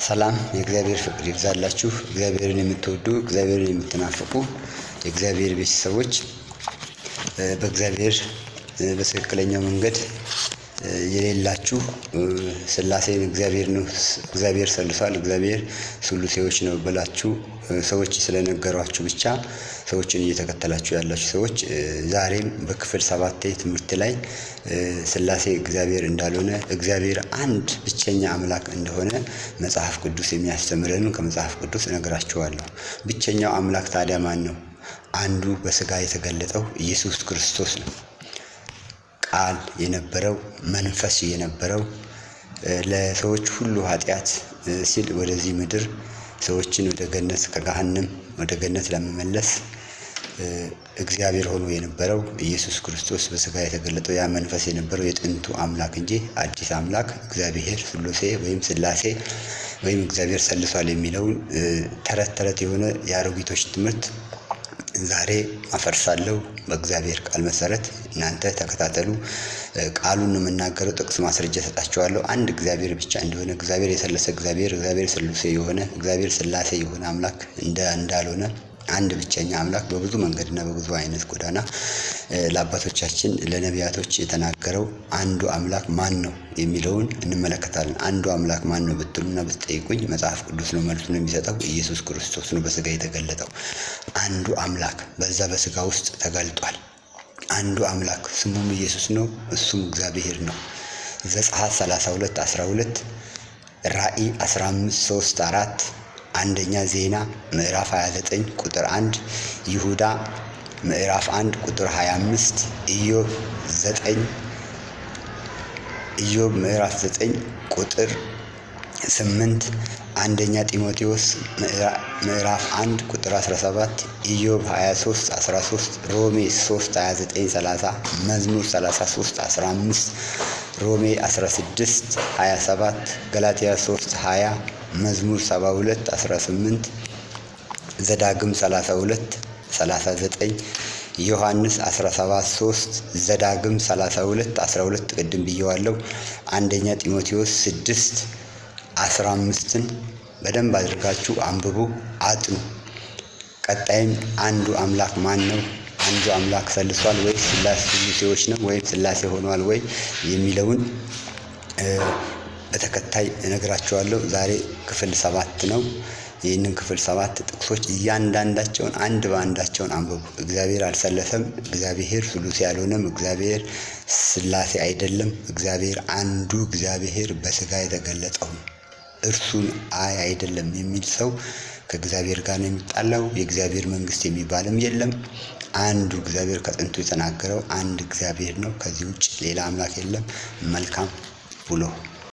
ሰላም የእግዚአብሔር ፍቅር ይብዛላችሁ። እግዚአብሔርን የምትወዱ እግዚአብሔርን የምትናፍቁ የእግዚአብሔር ቤተሰቦች በእግዚአብሔር በትክክለኛው መንገድ የሌላችሁ ሥላሴን እግዚአብሔር ሰልሷል፣ እግዚአብሔር ሥሉሴዎች ነው ብላችሁ ሰዎች ስለነገሯችሁ ብቻ ሰዎችን እየተከተላችሁ ያላችሁ ሰዎች ዛሬም በክፍል 7 ትምህርት ላይ ሥላሴ እግዚአብሔር እንዳልሆነ እግዚአብሔር አንድ ብቸኛ አምላክ እንደሆነ መጽሐፍ ቅዱስ የሚያስተምረን ከመጽሐፍ ቅዱስ እነግራችኋለሁ። ብቸኛው አምላክ ታዲያ ማን ነው? አንዱ በሥጋ የተገለጠው ኢየሱስ ክርስቶስ ነው። ቃል የነበረው መንፈስ የነበረው ለሰዎች ሁሉ ኃጢአት ሲል ወደዚህ ምድር ሰዎችን ወደ ገነት ከገሃነም ወደ ገነት ለመመለስ እግዚአብሔር ሆኖ የነበረው ኢየሱስ ክርስቶስ በሥጋ የተገለጠው ያ መንፈስ የነበረው የጥንቱ አምላክ እንጂ አዲስ አምላክ እግዚአብሔር ሥሉሴ ወይም ሥላሴ ወይም እግዚአብሔር ሰልሷል የሚለውን ተረት የሆነ የአሮጊቶች ትምህርት ዛሬ አፈርሳለሁ። በእግዚአብሔር ቃል መሰረት እናንተ ተከታተሉ። ቃሉን የምናገረው ጥቅስ ማስረጃ ሰጣችኋለሁ። አንድ እግዚአብሔር ብቻ እንደሆነ እግዚአብሔር የሰለሰ እግዚአብሔር ሥሉሴ የሆነ እግዚአብሔር ሥላሴ የሆነ አምላክ እንዳልሆነ አንድ ብቸኛ አምላክ በብዙ መንገድና በብዙ አይነት ጎዳና ለአባቶቻችን ለነቢያቶች የተናገረው አንዱ አምላክ ማን ነው የሚለውን እንመለከታለን። አንዱ አምላክ ማን ነው ብትሉና ብትጠይቁኝ መጽሐፍ ቅዱስ ነው መልሱን የሚሰጠው። ኢየሱስ ክርስቶስ ነው በሥጋ የተገለጠው። አንዱ አምላክ በዛ በሥጋ ውስጥ ተገልጧል። አንዱ አምላክ ስሙም ኢየሱስ ነው፣ እሱም እግዚአብሔር ነው። ዘጸአት 32:12 ራእይ 15:3-4 አንደኛ ዜና ምዕራፍ 29 ቁጥር 1 ይሁዳ ምዕራፍ 1 ቁጥር 25 ኢዮብ ምዕራፍ 9 ቁጥር 8 አንደኛ ጢሞቴዎስ ምዕራፍ 1 ቁጥር 17 ኢዮብ 23:13 ሮሜ 3:29-30 መዝሙር 33:15 ሮሜ 16:27 ገላትያ 3:20 መዝሙር 72:18 ዘዳግም 32:39 ዮሐንስ 17:3 ዘዳግም 32:12 ቅድም ብየዋለሁ። አንደኛ ጢሞቴዎስ 6:15ን በደንብ አድርጋችሁ አንብቡ፣ አጥኑ። ቀጣይም አንዱ አምላክ ማን ነው? አንዱ አምላክ ሰልሷል ወይ ሥሉሴዎች ነው ወይም ሥላሴ ሆኗል ወይ የሚለውን በተከታይ እነግራችኋለሁ። ዛሬ ክፍል 7 ነው። ይህንን ክፍል 7 ጥቅሶች እያንዳንዳቸውን አንድ በአንዳቸውን አንብቡ። እግዚአብሔር አልሰለሰም፣ እግዚአብሔር ሥሉሴ አልሆነም፣ እግዚአብሔር ሥላሴ አይደለም። እግዚአብሔር አንዱ እግዚአብሔር በሥጋ የተገለጠው እርሱን አይደለም የሚል ሰው ከእግዚአብሔር ጋር ነው የሚጣላው። የእግዚአብሔር መንግሥት የሚባልም የለም። አንዱ እግዚአብሔር ከጥንቱ የተናገረው አንድ እግዚአብሔር ነው። ከዚህ ውጭ ሌላ አምላክ የለም። መልካም ውሎ